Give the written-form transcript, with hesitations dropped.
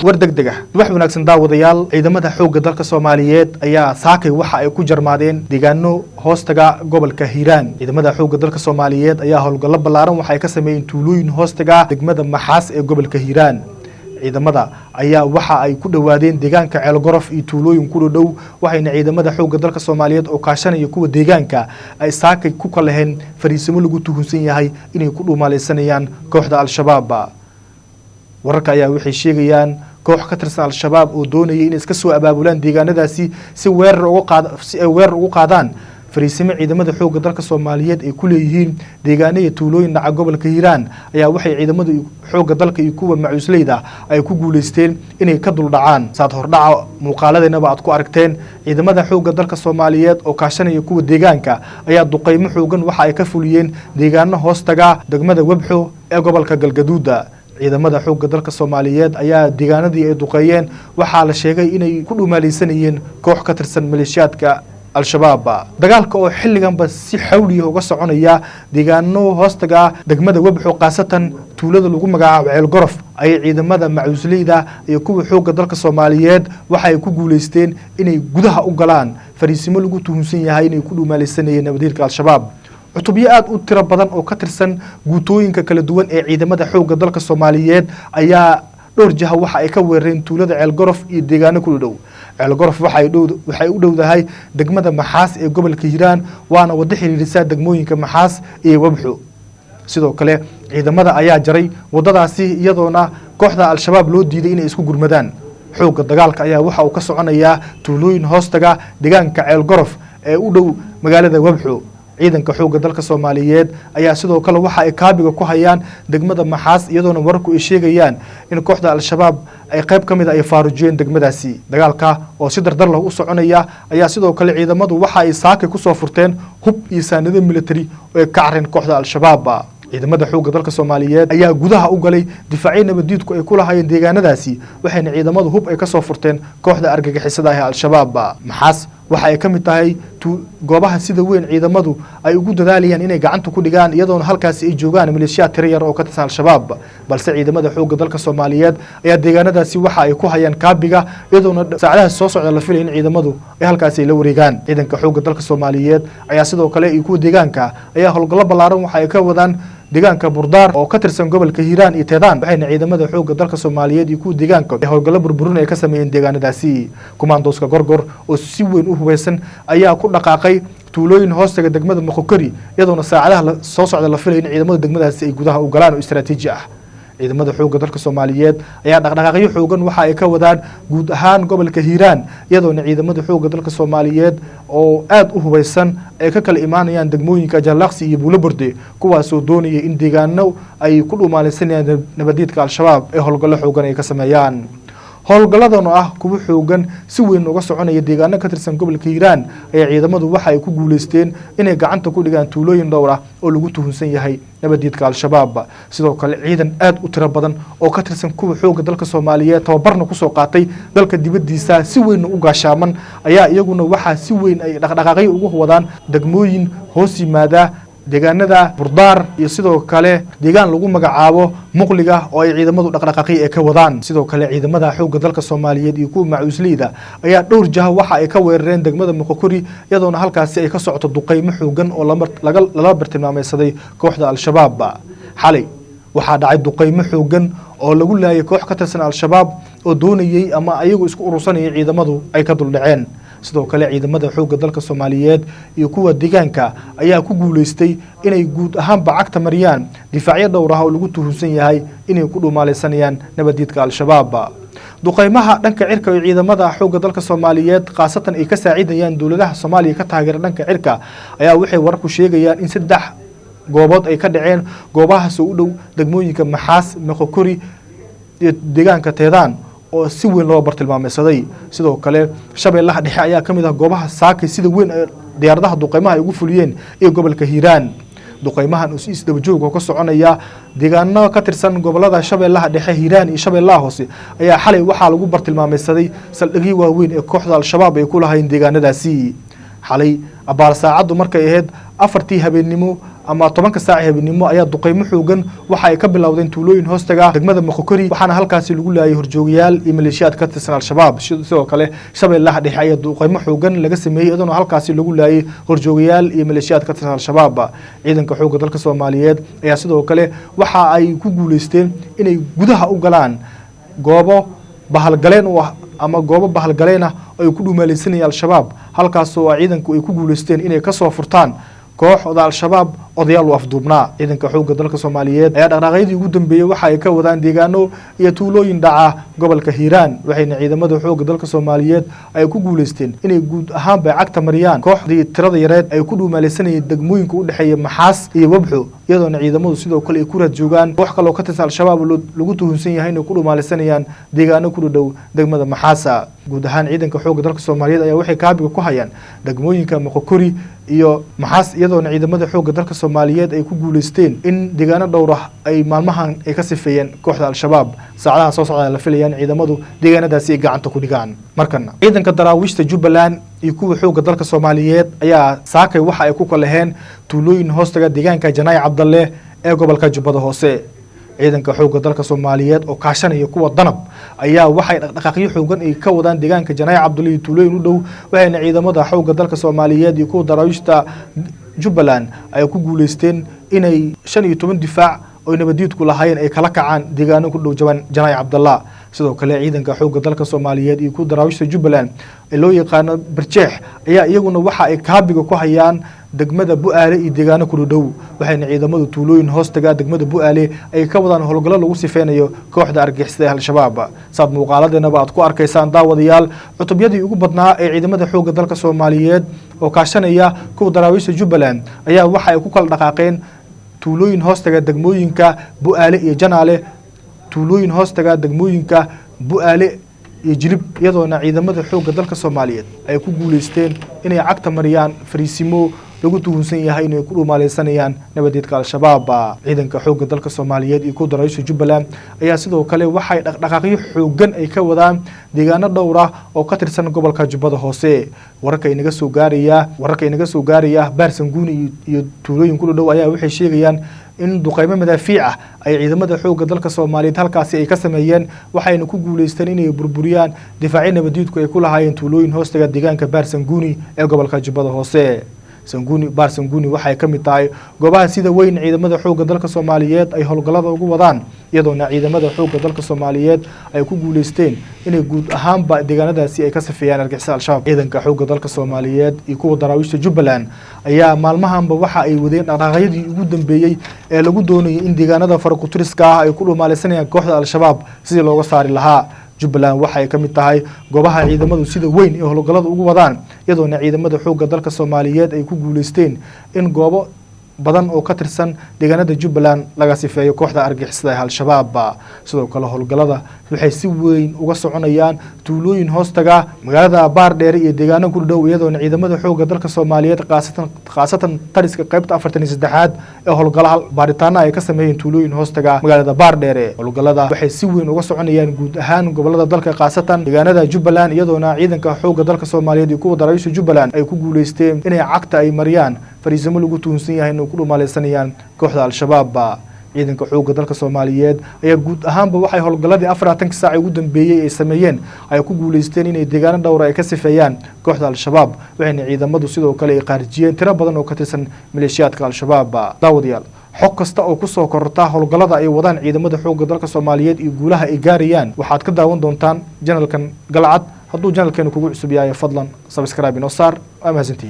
wardegdega wax wanaagsan daawadayaal ciidamada xoogga dalka Soomaaliyeed ayaa saakay waxa ay ku jarmaadeen deegaano hoostaga gobolka Hiiraan. Ciidamada xoogga dalka Soomaaliyeed ayaa howlgallo ballaaran waxa ay ka sameeyeen tuulooyin hoostaga degmada Maxaas ee gobolka Hiiraan. ciidamada ayaa waxa ay ku dhawaadeen deegaanka Ceelgorof iyo tuulooyin ku dhow waxayna ciidamada xoogga dalka Soomaaliyeed oo kaashanaya kuwa deegaanka ay saakay ku kalaheen fariisimo lagu tuhunsan yahay inay ku dhuumaaleysanayaan kooxda Al-Shabaab. wararka ayaa waxay sheegayaan koox ka tirsan Al-Shabaab oo doonayay in iska soo abaabulaan deegaanadaasi si weerar ugu qaadaan fariisimo ciidamada xoogga dalka Soomaaliyeed ay ku leeyihiin deegaanada tuulooyin dhaca gobolka Hiiraan ayaa waxay ciidamada xoogga dalka iyo kuwa macuusleyda ay ku guuleysteen inay ka dul dhacaan saad hordhaca muuqaaladeena aad ku aragteen ciidamada xoogga dalka Soomaaliyeed oo kaashanaya kuwa deegaanka ayaa duqeymo xoogan waxa ay ka fuliyeen deegaano hoostaga degmada Wabxo ee gobolka Galgaduud. ciidamada xoogga dalka Soomaaliyeed ayaa deegaanadii ay duqeeyeen waxa la sheegay inay ku dhuumaaleysanayeen koox ka tirsan maleeshiyaadka Al-Shabaab. dagaalka oo xilliganba si xawli uga soconaya deegaano hoostaga degmada Wabxo qaasatan tuulada lagu magacaabo Ceelgorof ay ciidamada macuusleyda iyo kuwa xoogga dalka Soomaaliyeed waxa ay ku guuleysteen inay gudaha u galaan fariisimo lagu tuhunsan yahay inay ku dhuumaaleysanayeen nabadiilka Al-Shabaab. cutubyo aad u tiro badan oo ka tirsan guutooyinka kala duwan ee ciidamada xoogga dalka Soomaaliyeed ayaa dhowr jaha waxa ay ka weerareen tuulada Ceelgorof iyo deegaano ku dhow. Ceelgorof waxay u dhowdahay degmada Maxaas ee gobolka Hiiraan waana wada xiriirisa degmooyinka Maxaas iyo Wabxo. sidoo kale ciidamada ayaa jaray wadadaasi iyadoona kooxda Al-Shabaab loo diiday inay isku gurmadaan. xoogga dagaalka ayaa waxa uu ka soconayaa tuulooyin hoostaga deegaanka Ceelgorof ee u dhow magaalada Wabxo. ciidanka xoogga dalka Soomaaliyeed ayaa sidoo kale waxa ay kaabiga ku hayaan degmada Maxaas iyadoona warku ay sheegayaan in kooxda Al-Shabaab ay qayb kamid ah ay faarujeen degmadaasi. dagaalka oo si dardar leh u soconaya ayaa sidoo kale ciidamadu waxa ay saakay ku soo furteen hub iyo saanado military oo ka careen kooxda Al-Shabaab. ciidamada xoogga dalka Soomaaliyeed ayaa gudaha u galay difaaci nabadiidku ay ku lahaayeen deegaanadaasi waxayna ciidamadu hub ay ka soo furteen kooxda argagixisada ah Al-Shabaab. Maxaas waxa ay kamid tahay goobaha sida weyn ciidamadu ay ugu dadaalayaan inay gacanta ku dhigaan iyadoona halkaasi ay joogaan maleeshiyaad tiro yar oo ka tirsan Al-Shabaab. balse ciidamada xoogga dalka Soomaaliyeed ayaa deegaanadaasi waxa ay ku hayaan kaabiga iyadoona saacadaha soo socda la filayo in ciidamadu ay halkaasi la wareegaan. ciidanka xoogga dalka Soomaaliyeed ayaa sidoo kale iyo kuwa deegaanka ayaa howlgallo ballaaran waxa ay ka wadaan deegaanka Burdaar oo ka tirsan gobolka Hiiraan iyo Teedaan waxayna ciidamada xoogga dalka Soomaaliyeed iyo kuwa deegaanka ay howlgallo burburin ay ka sameeyeen deegaanadaasi. Kumaandooska Gorgor oo si weyn u hubeysan ayaa ku dhaqaaqay tuulooyin hoostaga degmada Moqokori iyadoona saacadaha soo socda la filayo in ciidamada degmadaasi ay gudaha u galaan oo istiraatiiji ah. ciidamada xoogga dalka Soomaaliyeed ayaa dhaqdhaqaaqyo xoogan waxa ay ka wadaan guud ahaan gobolka Hiiraan iyadoona ciidamada xoogga dalka Soomaaliyeed oo aad u hubeysan ay ka kala imaanayaan degmooyinka Jallaqsi iyo Buulaburde kuwaas oo doonaya in deegaano ay ku dhuumaaleysanayaan nabadiidka Al-Shabaab ee howlgallo xoogan ay ka sameeyaan. howlgalladan oo ah kuwa xoogan si weyn uga soconaya deegaano ka tirsan gobolka Hiiraan ayaa ciidamadu waxa ay ku guuleysteen inay gacanta ku dhigaan tuulooyin dhowr ah oo lagu tuhunsan yahay nabadiidka Al-Shabaab. sidoo kale ciidan aad u tiro badan oo ka tirsan kuwa xoogga dalka Soomaaliyeed tababarna ku soo qaatay dalka dibadiisa si weyn u gaashaaman ayaa iyaguna waxa si weyn ay dhaqdhaqaaqyo ugu wadaan degmooyin hoos yimaada deegaanada Burdaar iyo sidoo kale deegaan lagu magacaabo Muqliga oo ay ciidamadu dhaqdhaqaaqyo ka wadaan. sidoo kale ciidamada xoogga dalka Soomaaliyeed iyo kuwa macuusleyda ayaa dhowr jaha waxa ay ka weerareen degmada Moqokori iyadoona halkaasi ay ka socoto duqeymo xoogan oo lala bartilmaameysaday kooxda Al-Shabaab. xalay waxaa dhacay duqeymo xoogan oo lagu laayay koox ka tirsan Al-Shabaab oo doonayay ama ayagu isku urursanayay ciidamadu ay ka dul dhaceen. sidoo kale ciidamada xoogga dalka Soomaaliyeed iyo kuwa deegaanka ayaa ku guuleystay inay guud ahaan bacagta mariyaan difaacyo dhowr ah oo lagu tuhunsan yahay inay ku dhuumaaleysanayaan nabadiidka Al-Shabaab. duqeymaha dhanka cirka ee ciidamada xoogga dalka Soomaaliyeed qaasatan ay ka saacidayaan dawladaha Soomaaliya ka taageera dhanka cirka ayaa waxay warku sheegayaan in 3 goobood ay ka dhaceen goobahaas u dhow degmooyinka Maxaas, Moqokori iyo deegaanka Teedaan oo si weyn loo bartilmaameysaday. sidoo kale Shabeellaha Dhexe ayaa kamid ah goobaha saakay sida weyn diyaaradaha duqeymaha ay ugu fuliyeen ee gobolka Hiiraan. duqeymahan oo si isdaba joog ah ka soconaya deegaano ka tirsan gobolada Shabeellaha Dhexe, Hiiraan iyo Shabeellaha Hoose ayaa xalay waxa lagu bartilmaameysaday saldhigyo waaweyn ee kooxda Al-Shabaab ay ku lahayn deegaanadaasi. xalay abaar saacadu markay ahayd 4tii habeenimo ama 10 saac habeenimo ayaa duqeymo xoogan waxa ay ka bilowdeen tuulooyin hoostaga degmada Moqokori waxaana halkaasi lagu laayay horjoogayaal iyo maleeshiyaad ka tirsan al-shabaab sidoo kale shabeellaha dhexe ayaa duqeymo xoogan laga sameeyay iyadoo halkaasi lagu laayay horjoogayaal iyo maleeshiyaad ka tirsan al-shabaab ciidanka xoogga dalka Soomaaliyeed ayaa sidoo kale waxa ay ku guuleysteen inay gudaha u galaan goobo bahalgaleen ama goobo bahalgaleen ah ay ku dhuumaaleysanayeen al-shabaab halkaas oo ciidanku ay ku guuleysteen inay ka soo furtaan kooxda al-shabaab odayaal u afduubnaa ciidanka xoogga dalka Soomaaliyeed ayaa dhaqdhaqaaqyadii ugu dambeeyay waxa ay ka wadaan deegaano iyo tuulooyin dhaca gobolka Hiiraan waxayna ciidamada xoogga dalka Soomaaliyeed ay ku guuleysteen inay guud ahaan cagta mariyaan kooxdii tirada yareed ay ku dhuumaaleysanayeen degmooyinka u dhaxeeya Maxaas iyo Wabxo iyadoona ciidamadu sidoo kale ay ku raad joogaan wax kale oo ka tirsan al-shabaab lagu tuhunsan yahay inay ku dhuumaaleysanayaan deegaano ku dhow degmada Maxaas guud ahaan ciidanka xoogga dalka Soomaaliyeed ayaa waxay kaabiga ku hayaan degmooyinka Moqokori iyo Maxaas iyadoona ciidamada xoogga dalka Soomaaliyeed ay ku guuleysteen in deegaano dhowr ah ay maalmahan ay ka sifeeyeen kooxda al-shabaab saacadaha soo socda la filayaan ciidamadu deegaanadaasi ay gacanta ku dhigaan markana ciidanka daraawiishta Jubbaland iyo kuwa xoogga dalka Soomaaliyeed ayaa saakay waxa ay ku kalaheen tuulooyin hoostaga deegaanka Janaay Cabdalle ee gobolka Jubbada Hoose ciidanka xoogga dalka Soomaaliyeed oo kaashanaya kuwa danab ayaa waxay dhaqdhaqaaqyo xoogan ay ka wadaan deegaanka Janaay Cabdalle tuulooyin u dhow waxayna ciidamada xoogga dalka Soomaaliyeed iyo kuwa daraawiishta Jubbaland ay ku guuleysteen inay 15 difaac oo nabadiidku lahaayeen ay kala kacaan deegaano ku dhow Janaay Cabdalle sidoo kale ciidanka xoogga dalka Soomaaliyeed iyo kuwa daraawiishta Jubbaland ee loo yaqaan Barjeex ayaa iyaguna waxa ay kaabiga ku hayaan degmada Bu'aale iyo deegaano ku dhow waxayna ciidamadu tuulooyin hoostaga degmada Bu'aale ay ka wadaan howlgallo lagu sifeynayo kooxda argagixisada al-shabaab saad muuqaaladeena baad ku arkaysaan daawadayaal cutubyadii ugu badnaa ee ciidamada xoogga dalka Soomaaliyeed oo kaashanaya kuwa daraawiishta Jubbaland ayaa waxa ay ku kala dhaqaaqeen tuulooyin hoostaga degmooyinka Bu'aale iyo Janaale tuulooyin hoostaga degmooyinka Bu'aale iyo Jilib iyadoona ciidamada xoogga dalka Soomaaliyeed ay ku guuleysteen inay cagta mariyaan fariisimo lagu tuhunsan yahay inay ku dhuumaaleysanayaan nabadeedka al-shabaab ciidanka xoogga dalka Soomaaliyeed iyo kuwa daraawiishta Jubbaland ayaa sidoo kale waxay dhaqdhaqaaqyo xoogan ay ka wadaan deegaano dhowr ah oo ka tirsan gobolka Jubbada Hoose wararka inaga soo gaaraya Baarsanguuni iyo tuulooyin ku dhow ayaa waxay sheegayaan in duqeymo madaafiic ah ay ciidamada xoogga dalka Soomaaliyeed halkaasi ay ka sameeyeen waxayna ku guuleysteen inay burburiyaan difaaci nabadiidku ay ku lahaayeen tuulooyin hoostaga deegaanka Baarsanguuni ee gobolka Jubbada Hoose Baarsanguuni waxay ka mid tahay goobaha sida weyn ciidamada xoogga dalka Soomaaliyeed ay howlgallada ugu wadaan iyadoona ciidamada xoogga dalka Soomaaliyeed ay ku guuleysteen inay guud ahaanba deegaanadaasi ay ka safeeyaan argagixisada al-shabaab ciidanka xoogga dalka Soomaaliyeed iyo kuwa daraawiishta Jubbaland ayaa maalmahanba waxa ay wadeen dhaqdhaqaaqyadii ugu dambeeyay ee lagu doonayay in deegaanada farqutiriska ah ay ku dhuumaaleysanayaan kooxda al-shabaab sidii looga saari lahaa Jubbaland waxay ka mid tahay goobaha ciidamadu sida weyn ee howlgallada ugu wadaan iyadoona ciidamada xoogga dalka Soomaaliyeed ay ku guuleysteen in goobo badan oo ka tirsan deegaanada Jubbaland laga sifeeyo kooxda argagixisada al-shabaab sidoo kale howlgallada waxay si weyn uga soconayaan tuulooyin hoostaga magaalada Baardheer iyo deegaano ku dhow iyadoona ciidamada xoogga dalka Soomaaliyeed qaasatan tariska qaybta 43aad ee howlgallada baaritaana ay ka sameeyeen tuulooyin hoostaga magaalada Baardheer howlgallada waxay si weyn uga soconayaan guud ahaan gobolada dalka qaasatan deegaanada Jubbaland iyadoona ciidanka xoogga dalka Soomaaliyeed iyo kuwa daraawiishta Jubbaland ay ku guuleysteen inay cagta ay mariyaan fariisimo lagu tuhunsan yahay inay ku dhuumaaleysanayaan kooxda al-shabaab ciidanka xoogga dalka Soomaaliyeed ayaa guud ahaanba waxay howlgalladii 40 saac ugu dambeeyay ay sameeyeen ay ku guuleysteen inay deegaano dhowr ay ka sifeeyaan kooxda al-shabaab waxayna ciidamadu sidoo kale ay qaarjiyeen tiro badan oo ka tirsan maleeshiyaadka al-shabaab daawadayaal xog kasta oo ku soo kororta howlgallada ay wadaan ciidamada xoogga dalka Soomaaliyeed iyo guulaha ay gaarayaan waxaad ka daawan doontaan channelkan Galcad hadduu channelkeenu kugu cusub yahay fadlan subscribe inoo saar ama hasantiin